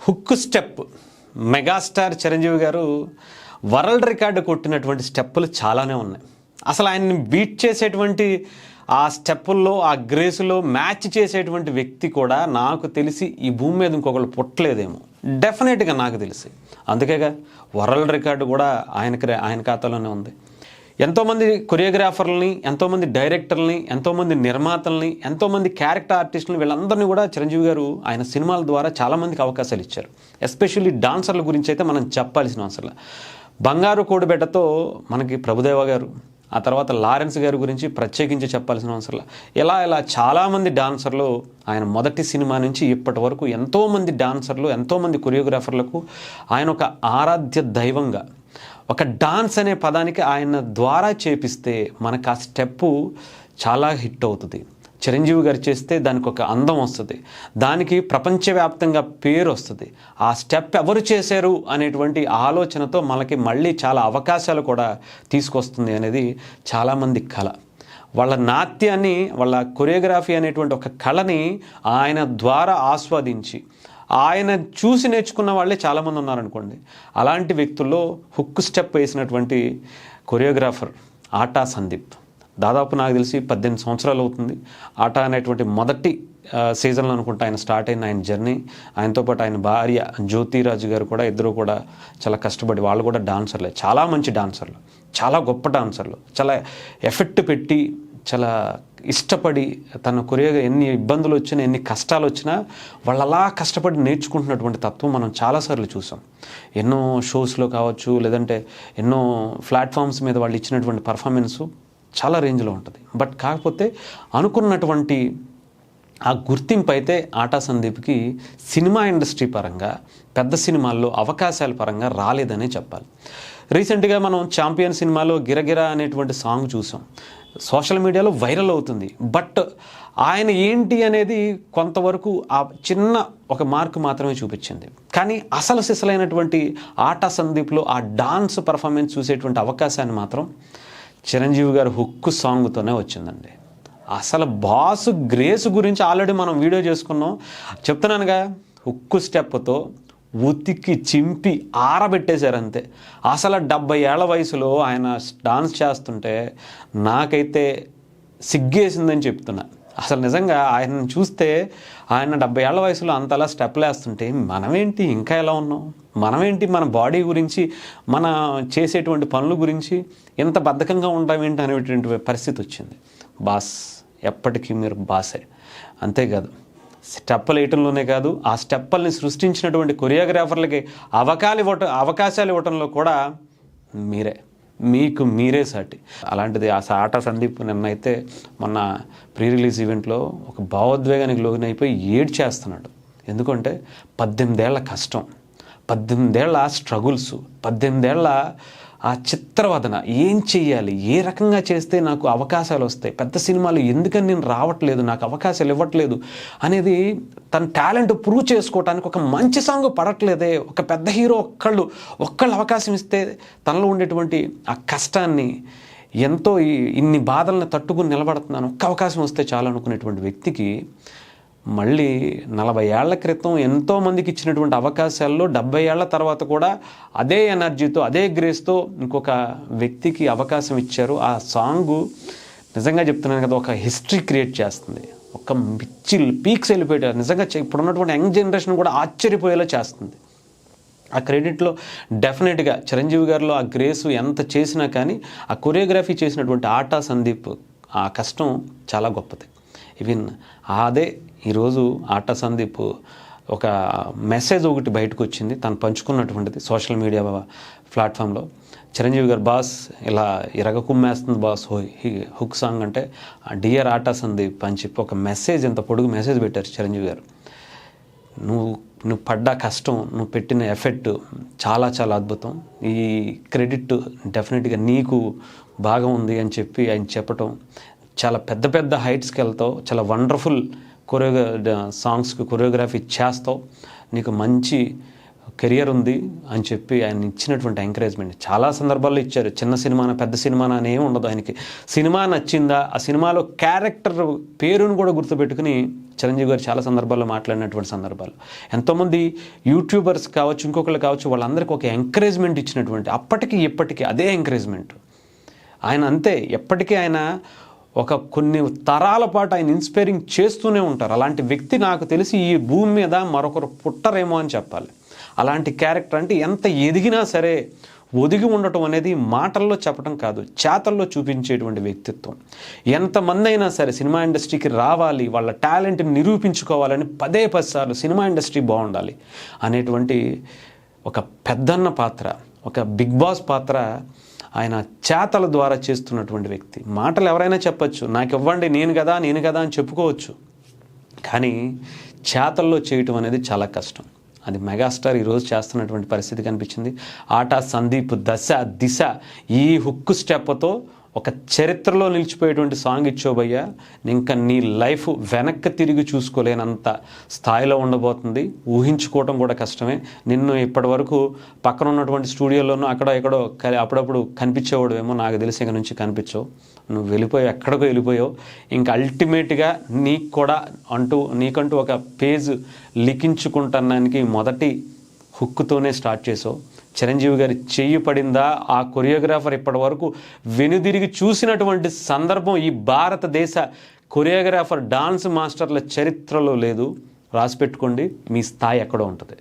Hook step megastar Chiranjeevi గారు world record కొట్టినటువంటి స్టెప్పులు చాలానే ఉన్నాయి. అసలు ఆయన్ని బీట్ చేసేటువంటి ఆ స్టెప్పుల్లో ఆ గ్రేసులో మ్యాచ్ చేసేటువంటి వ్యక్తి కూడా నాకు తెలిసి ఈ భూమి మీద ఇంకొకళ్ళు పుట్టలేదేమో, డెఫినెట్గా నాకు తెలిసి. అందుకేగా వరల్డ్ రికార్డు కూడా ఆయన ఖాతాలోనే ఉంది. ఎంతోమంది కొరియోగ్రాఫర్లని, ఎంతోమంది డైరెక్టర్లని, ఎంతోమంది నిర్మాతల్ని, ఎంతోమంది క్యారెక్టర్ ఆర్టిస్టులని, వీళ్ళందరినీ కూడా చిరంజీవి గారు ఆయన సినిమాల ద్వారా చాలామందికి అవకాశాలు ఇచ్చారు. ఎస్పెషల్లీ డాన్సర్ల గురించి అయితే మనం చెప్పాల్సిన అవసరం. బంగారు కోడిబెట్టతో మనకి ప్రభుదేవ గారు, ఆ తర్వాత లారెన్స్ గారి గురించి ప్రత్యేకించి చెప్పాల్సిన అవసరం. ఇలా చాలామంది డాన్సర్లు ఆయన మొదటి సినిమా నుంచి ఇప్పటి వరకు ఎంతోమంది డాన్సర్లు, ఎంతోమంది కొరియోగ్రాఫర్లకు ఆయన ఒక ఆరాధ్య దైవంగా, ఒక డాన్స్ అనే పదానికి ఆయన ద్వారా చేపిస్తే మనకు ఆ స్టెప్పు చాలా హిట్ అవుతుంది. చిరంజీవి గారు చేస్తే దానికి ఒక అందం వస్తుంది, దానికి ప్రపంచవ్యాప్తంగా పేరు వస్తుంది. ఆ స్టెప్ ఎవరు చేశారు అనేటువంటి ఆలోచనతో మనకి మళ్ళీ చాలా అవకాశాలు కూడా తీసుకొస్తుంది అనేది చాలామంది కళ. వాళ్ళ నాట్యాన్ని, వాళ్ళ కొరియోగ్రఫీ అనేటువంటి ఒక కళని ఆయన ద్వారా ఆస్వాదించి ఆయన చూసి నేర్చుకున్న వాళ్ళే చాలామంది ఉన్నారనుకోండి. అలాంటి వ్యక్తుల్లో హుక్ స్టెప్ వేసినటువంటి కొరియోగ్రాఫర్ ఆటా సందీప్. దాదాపు నాకు తెలిసి 18 సంవత్సరాలు అవుతుంది. ఆటా అనేటువంటి మొదటి సీజన్లో అనుకుంటా ఆయన స్టార్ట్ అయిన ఆయన జర్నీ. ఆయనతో పాటు ఆయన భార్య జ్యోతిరాజు గారు కూడా, ఇద్దరు కూడా చాలా కష్టపడి, వాళ్ళు కూడా డాన్సర్లే, చాలా మంచి డాన్సర్లు, చాలా గొప్ప డాన్సర్లు, చాలా ఎఫెక్ట్ పెట్టి, చాలా ఇష్టపడి తన ఎన్ని ఇబ్బందులు వచ్చినా, ఎన్ని కష్టాలు వచ్చినా వాళ్ళు అలా కష్టపడి నేర్చుకుంటున్నటువంటి తత్వం మనం చాలాసార్లు చూసాం. ఎన్నో షోస్లో కావచ్చు, లేదంటే ఎన్నో ప్లాట్ఫామ్స్ మీద వాళ్ళు ఇచ్చినటువంటి పర్ఫార్మెన్సు చాలా రేంజ్లో ఉంటుంది. బట్ కాకపోతే అనుకున్నటువంటి ఆ గుర్తింపు అయితే ఆటా సందీప్కి సినిమా ఇండస్ట్రీ పరంగా, పెద్ద సినిమాల్లో అవకాశాల పరంగా రాలేదనే చెప్పాలి. రీసెంట్గా మనం ఛాంపియన్ సినిమాలో గిరగిరా అనేటువంటి సాంగ్ చూసాం, సోషల్ మీడియాలో వైరల్ అవుతుంది. బట్ ఆయన ఏంటి అనేది కొంతవరకు ఆ చిన్న ఒక మార్కు మాత్రమే చూపించింది. కానీ అసలు సిసలైనటువంటి ఆటా సందీప్లో ఆ డాన్స్ పర్ఫార్మెన్స్ చూసేటువంటి అవకాశాన్ని మాత్రం చిరంజీవి గారు హుక్ సాంగ్తోనే వచ్చిందండి. అసలు బాసు గ్రేస్ గురించి ఆల్రెడీ మనం వీడియో చేసుకున్నాం. చెప్తున్నానుగా, హుక్ స్టెప్తో ఉతికి చింపి ఆరబెట్టేశారు అంతే. అసలు 70 ఏళ్ల వయసులో ఆయన డాన్స్ చేస్తుంటే నాకైతే సిగ్గేసిందని చెప్తున్నా. అసలు నిజంగా ఆయనను చూస్తే, ఆయన 70 ఏళ్ల వయసులో అంతలా స్టెప్లు వేస్తుంటే మనమేంటి ఇంకా ఎలా ఉన్నాం, మనమేంటి మన బాడీ గురించి, మన చేసేటువంటి పనుల గురించి ఎంత బద్ధకంగా ఉంటామేంటి అనేటువంటి పరిస్థితి వచ్చింది. బాస్ ఎప్పటికీ మీరు బాసే. అంతేకాదు, స్టెప్పులు వేయటంలోనే కాదు, ఆ స్టెప్పుల్ని సృష్టించినటువంటి కొరియోగ్రాఫర్లకి అవకాశాలు ఇవ్వటంలో కూడా మీకు మీరే సాటి. అలాంటిది ఆ ఆటా సందీప్ నిన్నైతే మొన్న ప్రీ రిలీజ్ ఈవెంట్లో ఒక భావోద్వేగానికి లోనైపోయి ఏడ్చేస్తున్నాడు. ఎందుకంటే 18 ఏళ్ల కష్టం, 18 ఏళ్ల స్ట్రగుల్స్, 18 ఏళ్ల ఆ చిత్రవదన, ఏం చెయ్యాలి, ఏ రకంగా చేస్తే నాకు అవకాశాలు వస్తాయి, పెద్ద సినిమాలు ఎందుకని నేను రావట్లేదు, నాకు అవకాశాలు ఇవ్వట్లేదు అనేది తన టాలెంట్ ప్రూవ్ చేసుకోవటానికి ఒక మంచి సాంగ్ పడట్లేదే, ఒక పెద్ద హీరో ఒక్కళ్ళు అవకాశం ఇస్తే తనలో ఉండేటువంటి ఆ కష్టాన్ని, ఎంతో ఇన్ని బాధలను తట్టుకుని నిలబడుతున్నాను, ఒక్క అవకాశం వస్తే చాలు అనుకునేటువంటి వ్యక్తికి మళ్ళీ 40 ఏళ్ల క్రితం ఎంతోమందికి ఇచ్చినటువంటి అవకాశాల్లో 70 ఏళ్ల తర్వాత కూడా అదే ఎనర్జీతో, అదే గ్రేస్తో ఇంకొక వ్యక్తికి అవకాశం ఇచ్చారు. ఆ సాంగు నిజంగా చెప్తున్నాను కదా, ఒక హిస్టరీ క్రియేట్ చేస్తుంది, ఒక పీక్స్ వెళ్ళిపోయారు. నిజంగా ఇప్పుడు ఉన్నటువంటి యంగ్ జనరేషన్ కూడా ఆశ్చర్యపోయేలా చేస్తుంది. ఆ క్రెడిట్లో డెఫినెట్గా చిరంజీవి గారిలో ఆ గ్రేసు ఎంత చేసినా కానీ ఆ కొరియోగ్రఫీ చేసినటువంటి ఆటా సందీప్ ఆ కష్టం చాలా గొప్పది. ఈవెన్ అదే ఈరోజు ఆటా సందీప్ ఒక మెసేజ్ ఒకటి బయటకు వచ్చింది, తను పంచుకున్నటువంటిది సోషల్ మీడియా ప్లాట్ఫామ్లో. చిరంజీవి గారు, బాస్ ఇలా కుమ్మేస్తుంది బాస్ హుక్ సాంగ్ అంటే, డియర్ ఆటా సందీప్ అని చెప్పి ఒక మెసేజ్, ఎంత పొడుగు మెసేజ్ పెట్టారు చిరంజీవి గారు. నువ్వు పడ్డ కష్టం, నువ్వు పెట్టిన ఎఫెక్ట్ చాలా చాలా అద్భుతం, ఈ క్రెడిట్ డెఫినెట్గా నీకు బాగా ఉంది అని చెప్పి ఆయన చెప్పటం, చాలా పెద్ద పెద్ద హైట్స్కి వెళ్తావు, చాలా వండర్ఫుల్ సాంగ్స్కి కొరియోగ్రఫీ చేస్తావు, నీకు మంచి కెరియర్ ఉంది అని చెప్పి ఆయన ఇచ్చినటువంటి ఎంకరేజ్మెంట్ చాలా సందర్భాల్లో ఇచ్చారు. చిన్న సినిమానా పెద్ద సినిమానా అని ఏమి ఉండదు ఆయనకి. సినిమా నచ్చిందా, ఆ సినిమాలో క్యారెక్టర్ పేరును కూడా గుర్తుపెట్టుకుని చిరంజీవి గారు చాలా సందర్భాల్లో మాట్లాడినటువంటి సందర్భాలు. ఎంతోమంది యూట్యూబర్స్ కావచ్చు, ఇంకొకళ్ళు కావచ్చు, వాళ్ళందరికీ ఒక ఎంకరేజ్మెంట్ ఇచ్చినటువంటి, అప్పటికి ఇప్పటికీ అదే ఎంకరేజ్మెంట్. ఆయన అంతే, ఎప్పటికీ ఆయన ఒక కొన్ని తరాల పాటు ఆయన ఇన్స్పైరింగ్ చేస్తూనే ఉంటారు. అలాంటి వ్యక్తి నాకు తెలిసి ఈ భూమి మీద మరొకరు పుట్టరేమో అని చెప్పాలి. అలాంటి క్యారెక్టర్ అంటే ఎంత ఎదిగినా సరే ఒదిగి ఉండటం అనేది మాటల్లో చెప్పడం కాదు, చేతల్లో చూపించేటువంటి వ్యక్తిత్వం. ఎంతమంది అయినా సరే సినిమా ఇండస్ట్రీకి రావాలి, వాళ్ళ టాలెంట్ని నిరూపించుకోవాలని 10 సార్లు సినిమా ఇండస్ట్రీ బాగుండాలి అనేటువంటి ఒక పెద్దన్న పాత్ర, ఒక బిగ్ బాస్ పాత్ర ఆయన చేతల ద్వారా చేస్తున్నటువంటి వ్యక్తి. మాటలు ఎవరైనా చెప్పచ్చు, నాకు ఇవ్వండి నేను కదా అని చెప్పుకోవచ్చు, కానీ చేతల్లో చేయటం అనేది చాలా కష్టం. అది మెగాస్టార్ ఈరోజు చేస్తున్నటువంటి పరిస్థితి కనిపించింది. ఆట, సందీప్, దశ, దిశ ఈ హుక్ స్టెప్తో ఒక చరిత్రలో నిలిచిపోయేటువంటి సాంగ్ ఇచ్చోబయ్యా, ఇంకా నీ లైఫ్ వెనక్కి తిరిగి చూసుకోలేనంత స్థాయిలో ఉండబోతుంది. ఊహించుకోవటం కూడా కష్టమే. నిన్ను ఇప్పటి వరకు పక్కన ఉన్నటువంటి స్టూడియోలోనూ అక్కడో ఎక్కడో అప్పుడప్పుడు కనిపించేవాడువేమో, నాకు తెలిసి ఇక నుంచి కనిపించవు. నువ్వు వెళ్ళిపోయావు, ఎక్కడికో వెళ్ళిపోయావు. ఇంకా అల్టిమేట్గా నీకంటూ ఒక పేజ్ లిఖించుకుంటానికి మొదటి హుక్కుతోనే స్టార్ట్ చేసావు. చిరంజీవి గారి చెయ్యి పడిందా, ఆ కొరియోగ్రాఫర్ ఇప్పటి వరకు వెనుదిరిగి చూసినటువంటి సందర్భం ఈ భారతదేశ కొరియోగ్రాఫర్ డాన్స్ మాస్టర్ల చరిత్రలో లేదు. రాసిపెట్టుకోండి, మీ స్థాయి ఎక్కడో ఉంటుంది.